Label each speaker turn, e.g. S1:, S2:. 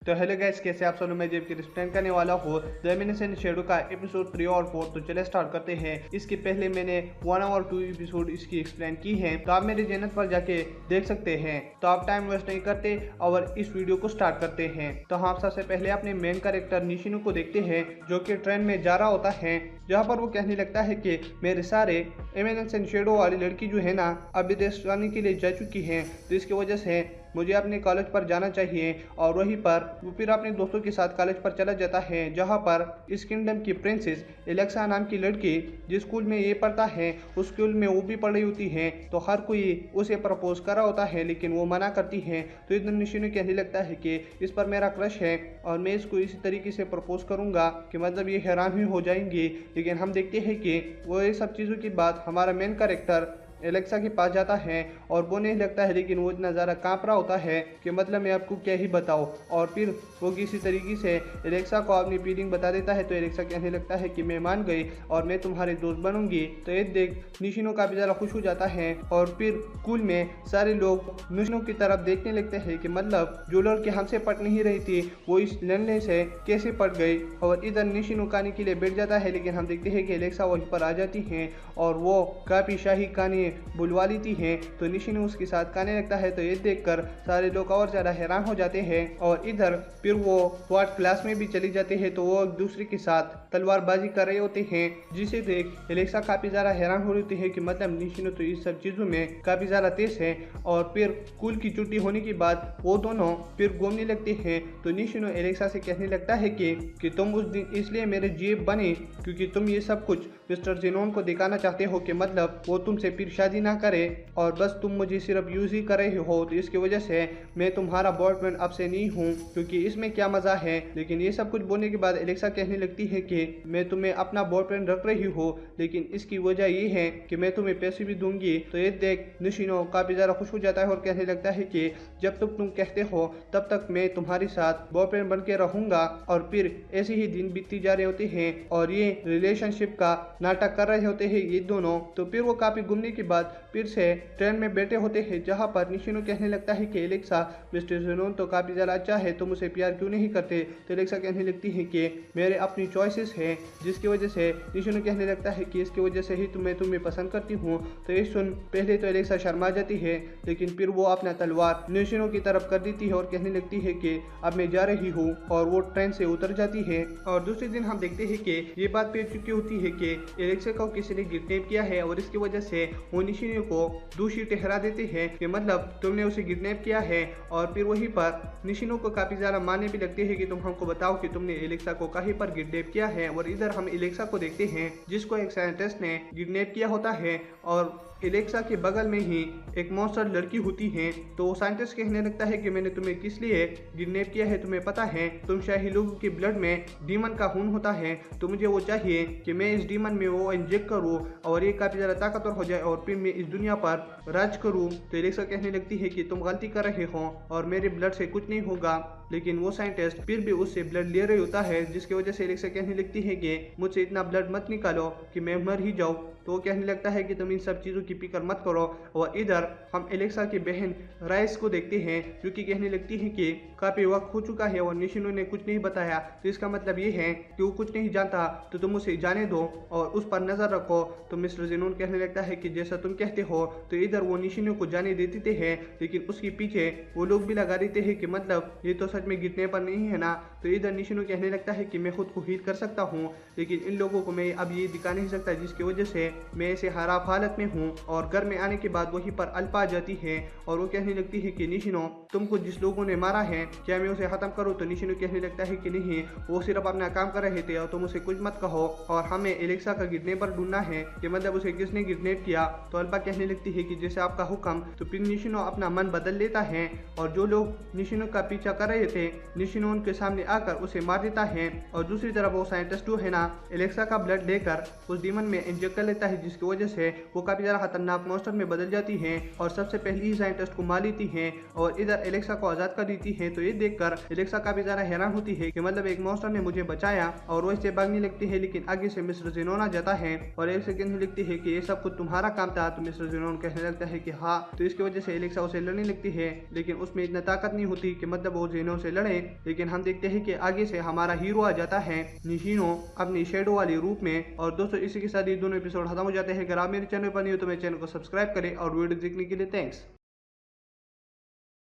S1: तो hello guys, कैसे आप सब। मैं जेब की रिस्पेंड करने वाला हूँ द एमिनेसेंट शैडो का एपिसोड 3 और 4। तो चले स्टार्ट करते हैं। इसके पहले मैंने 1 और 2 एपिसोड इसकी एक्सप्लेन की है, तो आप मेरे चैनल पर जाके देख सकते हैं। तो आप टाइम वेस्ट नहीं करते और इस वीडियो को स्टार्ट करते हैं। तो हम सबसे पहले अपने मेन कैरेक्टर निशिनो को देखते हैं, जो कि ट्रेन में जा रहा होता है, जहाँ पर वो कहने लगता है कि मेरे सारे एमिनेसेंट शैडो वाली लड़की जो है ना, अब विदेश जाने के लिए जा चुकी है, तो इसकी वजह से मुझे अपने कॉलेज पर जाना चाहिए। और वहीं पर वो फिर अपने दोस्तों के साथ कॉलेज पर चला जाता है, जहां पर इस किंगडम की प्रिंसेस एलेक्सा नाम की लड़की जिस स्कूल में ये पढ़ता है उस स्कूल में वो भी पढ़ रही होती है। तो हर कोई उसे प्रपोज करा होता है, लेकिन वो मना करती है। तो इधर निशिनो कहने लगता है कि इस पर मेरा क्रश है और मैं इसको इसी तरीके से प्रपोज करूंगा कि मतलब ये हैरान ही हो जाएंगे। लेकिन हम देखते हैं कि वो ये सब चीज़ों की बात हमारा मेन कैरेक्टर एलेक्सा के पास जाता है और वो नहीं लगता है, लेकिन वो इतना ज़्यादा काँप रहा होता है कि मतलब मैं आपको क्या ही बताऊँ। और फिर वो किसी तरीके से एलेक्सा को अपनी फीलिंग बता देता है। तो एलेक्सा कहने लगता है कि मैं मान गई और मैं तुम्हारे दोस्त बनूंगी। तो ये देख निशिनो काफ़ी ज़्यादा खुश हो जाता है और फिर स्कूल में सारे लोग निशिनो की तरफ देखने लगते हैं कि मतलब जो लड़की हमसे पट नहीं रही थी वो इस लड़ने से कैसे पट गई। और इधर निशिनो कहानी के लिए बैठ जाता है, लेकिन हम देखते हैं कि एलेक्सा वहीं पर आ जाती हैं और वो काफ़ी शाही कहानी बुलवा लेती है। तो निशिनो उसके साथ गाने लगता है। तो ये देखकर सारे लोग और ज़्यादा हैरान हो जाते हैं। और इधर फिर वो स्वाट क्लास में भी चली जाते हैं, तो वो एक दूसरे के साथ तलवारबाजी कर रहे होते हैं, जिसे देख एलेक्सा काफ़ी ज़्यादा हैरान हो रही है कि मतलब निशिनो तो इस सब चीज़ों में काफ़ी ज़्यादा तेज है। और फिर स्कूल की छुट्टी होने के बाद वो दोनों फिर घूमने लगते हैं। तो निशिनो एलेक्सा से कहने लगता है कि तुम उस दिन इसलिए मेरे जीएफ बने क्योंकि तुम ये सब कुछ मिस्टर जेनोन को दिखाना चाहते हो कि मतलब वो तुमसे फिर शादी ना करे और बस तुम मुझे सिर्फ यूज ही कर रहे हो। तो इसकी वजह से मैं तुम्हारा बॉयफ्रेंड अब से नहीं हूँ, क्योंकि इसमें क्या मजा है। लेकिन ये सब कुछ बोलने के बाद एलेक्सा कहने लगती है कि मैं तुम्हें अपना बॉयफ्रेंड रख रही हूँ, लेकिन इसकी वजह ये है कि मैं तुम्हें पैसे भी दूंगी। तो ये देख निशिनो काफी ज्यादा खुश हो जाता है और कहने लगता है कि जब तक तुम कहते हो तब तक मैं तुम्हारे साथ बॉयफ्रेंड बन के रहूंगा। और फिर ऐसे ही दिन बीतती जा रहे होते हैं और ये रिलेशनशिप का नाटक कर रहे होते हैं ये दोनों। तो फिर वो काफी घूमने के बाद फिर से ट्रेन में बैठे होते हैं, जहां पर निशिनो कहने लगता है कि एलेक्सा मिस्टर जेनोन तो काफी ज्यादा अच्छा है, तुम उसे प्यार क्यों नहीं करते। तो एलेक्सा कहने लगती है कि मेरे अपनी चॉइसेस है, जिसकी वजह से निशिनो कहने लगता है कि इसकी वजह से ही मैं तुम्हें पसंद करती हूँ। तो ये सुन पहले तो एलेक्सा शर्मा जाती है, लेकिन फिर वो अपना तलवार निशिनो की तरफ कर देती है और कहने लगती है कि अब मैं जा रही हूँ, और वो ट्रेन से उतर जाती है। और दूसरे दिन हम देखते हैं कि ये बात पेड़ चुकी होती है कि एलेक्सा को किसी ने किडनैप किया है और इसकी वजह से वो निशिनो को दोषी ठहरा देते हैं कि मतलब तुमने उसे किडनैप किया है। और फिर वहीं पर निशिनो को काफी ज्यादा मानने भी लगते हैं कि तुम हमको बताओ कि तुमने एलेक्सा को कहीं पर किडनैप किया है। और इधर हम एलेक्सा को देखते हैं, जिसको एक साइंटिस्ट ने किडनैप किया होता है और एलेक्सा के बगल में ही एक मॉन्स्टर लड़की होती है। तो वो साइंटिस्ट कहने लगता है कि मैंने तुम्हें किस लिए किडनैप किया है तुम्हें पता है, तुम शाही लोगों के ब्लड में डीमन का खून होता है, तो मुझे वो चाहिए कि मैं इस डीमन में वो इंजेक्ट करूँ और ये काफी ज्यादा ताकतवर हो जाए और फिर मैं इस दुनिया पर राज करूँ। तो एलेक्सा कहने लगती है कि तुम गलती कर रहे हो और मेरे ब्लड से कुछ नहीं होगा। लेकिन वो साइंटिस्ट फिर भी उससे ब्लड ले रही होता है, जिसकी वजह से एलेक्सा कहने लगती है कि मुझसे इतना ब्लड मत निकालो कि मैं मर ही जाऊँ। तो वो कहने लगता है कि तुम इन सब चीज़ों की फिक्र मत करो। और इधर हम एलेक्सा की बहन राइस को देखते हैं, जो कि कहने लगती है कि काफ़ी वक्त हो चुका है और निशिनो ने कुछ नहीं बताया, तो इसका मतलब ये है कि वो कुछ नहीं जानता, तो तुम उसे जाने दो और उस पर नज़र रखो। तो मिस्टर जेनोन कहने लगता है कि जैसा तुम कहते हो। तो इधर वो निशिनो को जाने दे देते हैं, लेकिन उसके पीछे वो लोग भी लगा देते हैं कि मतलब ये तो सच में गिरने पर नहीं है ना। तो इधर निशिनो कहने लगता है कि मैं खुद को हील कर सकता हूँ, लेकिन इन लोगों को मैं अब ये दिखा नहीं सकता, जिसकी वजह से मैं ऐसे खराब हालत में हूँ। और घर में आने के बाद वहीं पर अल्पा आ जाती है और वो कहने लगती है कि निशिनो तुमको जिस लोगों ने मारा है क्या मैं उसे खत्म करूँ। तो निशिनो कहने लगता है कि नहीं, वो सिर्फ अपना काम कर रहे थे और तुम उसे कुछ मत कहो और हमें एलेक्सा का किडनैपर ढूंढना है कि मतलब उसे किसने किडनैप किया। तो अल्पा कहने लगती है कि जैसे आपका हुक्म। तो फिर निशिनो अपना मन बदल लेता है और जो लोग निशिनो का पीछा कर रहे थे निशिनो उनके सामने आकर उसे मार देता है। और दूसरी तरफ वो साइंटिस्ट है ना, एलेक्सा का ब्लड लेकर उस डीमन में इंजेक्ट कर लेता लगता है, जिसकी वजह से वो काफी ज्यादा खतरनाक मॉन्स्टर में बदल जाती है और सबसे पहले ही साइंटिस्ट को मार लेती है और इधर एलेक्सा को आजाद कर देती है। तो ये देखकर एलेक्सा काफी ज्यादा हैरान होती है कि मतलब एक मॉन्स्टर ने मुझे बचाया, और वो इससे भागने लगती है, लेकिन आगे से मिस्टर ज़ेनोन आ जाता है और एलेक्सा कहने लगती है कि ये सब कुछ तुम्हारा काम था। तो मिस्टर ज़ेनोन कहने लगता है कि हाँ। तो इसकी वजह से एलेक्सा उसे लड़ने लगती है, लेकिन उसमें इतना ताकत नहीं होती कि मतलब वो ज़ेनोन से लड़े। लेकिन हम देखते हैं कि आगे से हमारा हीरो आ जाता है, निशिनो, अपनी शेडो वाले रूप में। और दोस्तों इसी के साथ ये दोनों एपिसोड खत्म हो जाते हैं। अगर आप मेरे चैनल पर नहीं हो तो मेरे चैनल को सब्सक्राइब करें और वीडियो देखने के लिए थैंक्स।